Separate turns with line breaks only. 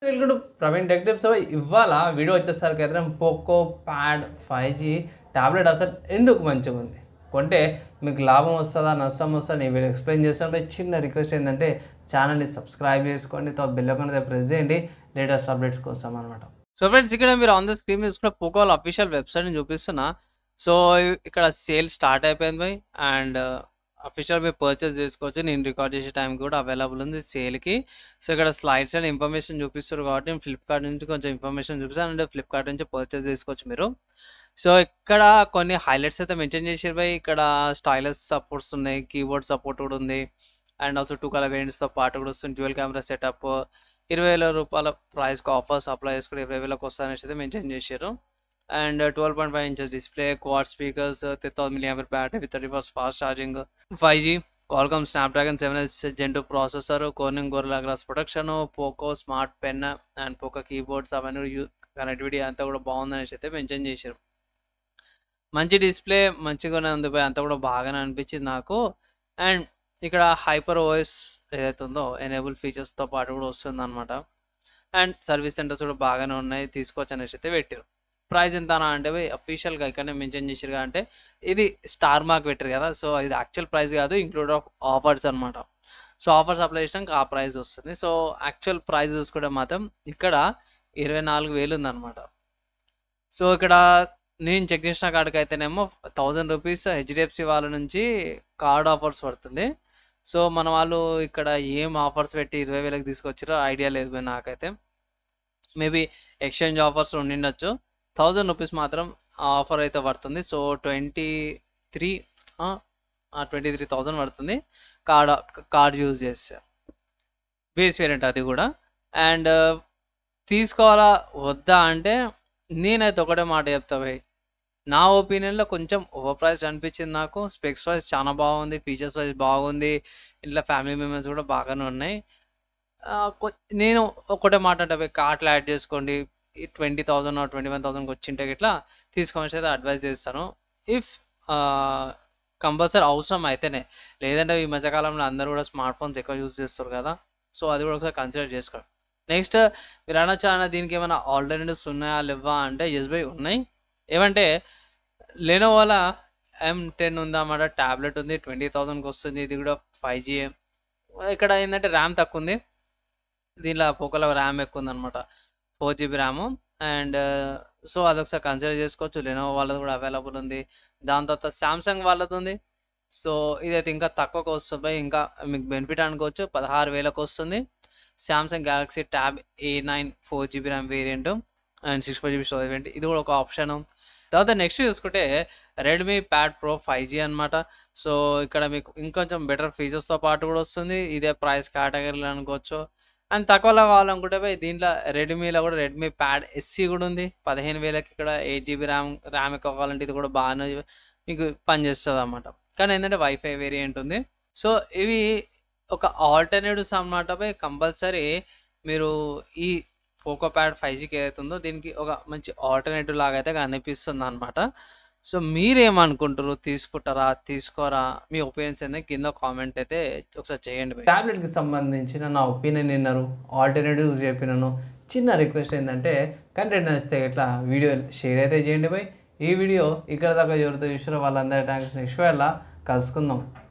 Welcome to Praveen tech tips. ఇవాళ video వచ్చేసరికి అయితే పోకో ప్యాడ్ 5G టాబ్లెట్ అసలు ఎందుకు మంచిగా ఉంది, కొంటే మీకు లాభం వస్తుందా నష్టం వస్తుందా నేను వీడియో ఎక్స్ప్లెయిన్ చేస్తాను. చిన్న రిక్వెస్ట్ ఏంటంటే ఛానల్ని సబ్స్క్రైబ్ చేసుకోండి, బెల్ ఐకాన్ అయితే ప్రెస్ చేయండి లేటెస్ట్ అప్డేట్స్ కోసం అనమాట. సో ఫ్రెండ్స్, ఇక్కడ మీరు ఆన్ ద స్క్రీన్ చూసుకున్న పోకో వాళ్ళ అఫీషియల్ వెబ్సైట్ని చూపిస్తున్నా. సో ఇక్కడ సేల్ స్టార్ట్ అయిపోయింది బై, అండ్ అఫీషియల్ మీరు పర్చేస్ చేసుకోవచ్చు. నేను రికార్డ్ చేసే టైం కూడా అవైలబుల్ ఉంది సేల్కి. సో ఇక్కడ స్లైడ్స్ అండ్ ఇన్ఫర్మేషన్ చూపిస్తారు కాబట్టి నేను ఫ్లిప్కార్ట్ నుంచి కొంచెం ఇన్ఫర్మేషన్ చూపిస్తాను, అండ్ ఫ్లిప్కార్ట్ నుంచి పర్చేస్ చేసుకోవచ్చు మీరు. సో ఇక్కడ కొన్ని హైలైట్స్ అయితే మెన్షన్ చేసారు బై. ఇక్కడ స్టైలస్ సపోర్ట్స్ ఉన్నాయి, కీబోర్డ్ సపోర్ట్ కూడా ఉంది, అండ్ ఆల్సో 2 కలర్ వేరియంట్స్తో పాటు కూడా వస్తుంది. డ్యూయల్ కెమెరా సెటప్, 20,000 రూపాయల ప్రైస్కి ఆఫర్స్ అప్లై చేసుకుని 20,000కి వస్తాయనేసి అయితే మెన్షన్ చేశారు. And 12.5 inches display, quad speakers, 3000 mAh battery with 30% fast charging, 5G, Qualcomm Snapdragon 7S Gen 2 processor, Corning Gorilla Glass protection, Poco smart pen and Poco keyboards అవన్నీ connectivity అంతా కూడా బాగుందనేసి అయితే mention చేశారు. మంచి display మంచిగానే ఉంది బై, అంతా కూడా బాగానే అనిపించింది నాకు. అండ్ ఇక్కడ హైపర్ ఓఎస్ ఏదైతే ఉందో ఎనేబుల్ ఫీచర్స్తో పాటు కూడా వస్తుంది అనమాట. అండ్ సర్వీస్ సెంటర్స్ కూడా బాగానే ఉన్నాయి, తీసుకోవచ్చు అనేసి అయితే పెట్టారు. ప్రైస్ ఎంత అంటే అఫీషియల్గా ఇక్కడనే మెన్షన్ చేసారు అంటే ఇది స్టార్ మార్క్ పెట్టారు కదా, సో ఇది యాక్చువల్ ప్రైస్ కాదు, ఇంక్లూడ్ ఆఫ్ ఆఫర్స్ అనమాట. సో ఆఫర్స్ అప్లై చేసినాక ఆ ప్రైస్ వస్తుంది. సో యాక్చువల్ ప్రైస్ చూసుకుంటే మాత్రం ఇక్కడ 24,000 ఉందన్నమాట. సో ఇక్కడ నేను చెక్ చేసిన కాడికి అయితేనేమో 1000 రూపీస్ హెచ్డిఎఫ్సి వాళ్ళ నుంచి కార్డ్ ఆఫర్స్ పడుతుంది. సో మన వాళ్ళు ఇక్కడ ఏం ఆఫర్స్ పెట్టి 20,000కి తీసుకొచ్చారో ఐడియా లేదు నాకైతే. మేబీ ఎక్స్చేంజ్ ఆఫర్స్ ఉండిండొచ్చు. 1000 రూపీస్ మాత్రం ఆఫర్ అయితే పడుతుంది. సో 23,000 పడుతుంది కార్డ్ యూజ్ చేస్తే, బేస్ వేరియంట్ అది కూడా. అండ్ తీసుకోవాలా వద్దా అంటే నేనైతే ఒకటే మాట చెప్తా భయ్, నా ఒపీనియన్లో కొంచెం ఓవర్ ప్రైస్ అనిపించింది నాకు. స్పెక్స్ వైజ్ చాలా బాగుంది, ఫీచర్స్ వైజ్ బాగుంది, ఇంట్లో ఫ్యామిలీ మెంబర్స్ కూడా బాగానే ఉన్నాయి. నేను ఒకటే మాట అంటే కార్ట్లో యాడ్ చేసుకోండి, 20,000 ఆర్ 21,000కి వచ్చింటే ఇట్లా తీసుకోవచ్చు అయితే అడ్వైజ్ చేస్తాను. ఇఫ్ కంపల్సరీ అవసరం అయితేనే, లేదంటే ఈ మధ్యకాలంలో అందరూ కూడా స్మార్ట్ ఫోన్స్ ఎక్కువ యూజ్ చేస్తారు కదా, సో అది కూడా ఒకసారి కన్సిడర్ చేసుకోండి. నెక్స్ట్ మీరు అనొచ్చు అన్న దీనికి ఏమైనా ఆల్టర్నేటివ్స్ ఉన్నాయా లేవా అంటే ఎస్ బై ఉన్నాయి. ఏమంటే లెనోవోల M10 ఉందన్నమాట, ట్యాబ్లెట్ ఉంది, 20,000కి వస్తుంది. ఇది కూడా 5G. ఇక్కడ ఏంటంటే ర్యామ్ తక్కువ ఉంది, దీనిలో పోకోలో ర్యామ్ ఎక్కువ ఉందన్నమాట, 4GB ర్యామ్. అండ్ సో అదొకసారి కన్సిడర్ చేసుకోవచ్చు. లెనోవో వాళ్ళది కూడా అవైలబుల్ ఉంది. దాని తర్వాత శాంసంగ్ వాళ్ళది ఉంది. సో ఇదైతే ఇంకా తక్కువకి వస్తుంది, ఇంకా మీకు బెనిఫిట్ అనుకోవచ్చు. 16,000కి వస్తుంది. Samsung Galaxy tab A9 4GB RAM variant and 64GB storage variant, ఇది కూడా ఒక ఆప్షన్. తర్వాత నెక్స్ట్ చూసుకుంటే రెడ్మీ ప్యాడ్ ప్రో 5G అనమాట. సో ఇక్కడ మీకు ఇంకొంచెం బెటర్ ఫీచర్స్తో పాటు కూడా వస్తుంది, ఇదే ప్రైస్ కేటగిరీలో అనుకోవచ్చు. అండ్ తక్కువలో కావాలనుకుంటే దీంట్లో రెడ్మీలో కూడా రెడ్మీ ప్యాడ్ SE కూడా ఉంది 15,000కి. ఇక్కడ 8GB ర్యామ్ ఎక్కువ కావాలంటే ఇది కూడా బాగానే మీకు పనిచేస్తుంది అన్నమాట. కానీ ఏంటంటే వైఫై వేరియంట్ ఉంది. సో ఇవి ఒక ఆల్టర్నేటివ్స్ అన్నమాట. కంపల్సరీ మీరు ఈ పోకో ప్యాడ్ 5Gకి ఏదైతే ఉందో దీనికి ఒక మంచి ఆల్టర్నేటివ్ లాగా అయితే కనిపిస్తుంది అనమాట. సో మీరేమనుకుంటారు, తీసుకుంటారా తీసుకోరా, మీ ఒపీనియన్స్ అనేది కింద కామెంట్ అయితే ఒకసారి చేయండి. ట్యాబ్లెట్కి సంబంధించిన నా ఒపీనియన్ విన్నారు, ఆల్టర్నేటివ్స్ చెప్పినాను. చిన్న రిక్వెస్ట్ ఏంటంటే కంటెంట్ నచ్చితే ఇట్లా వీడియో షేర్ అయితే చేయండి బై. ఈ వీడియో ఇక్కడ దాకా ఎవరితో చూసారో వాళ్ళందరి థ్యాంక్స్. నెక్స్ట్ వేళ కలుసుకుందాం.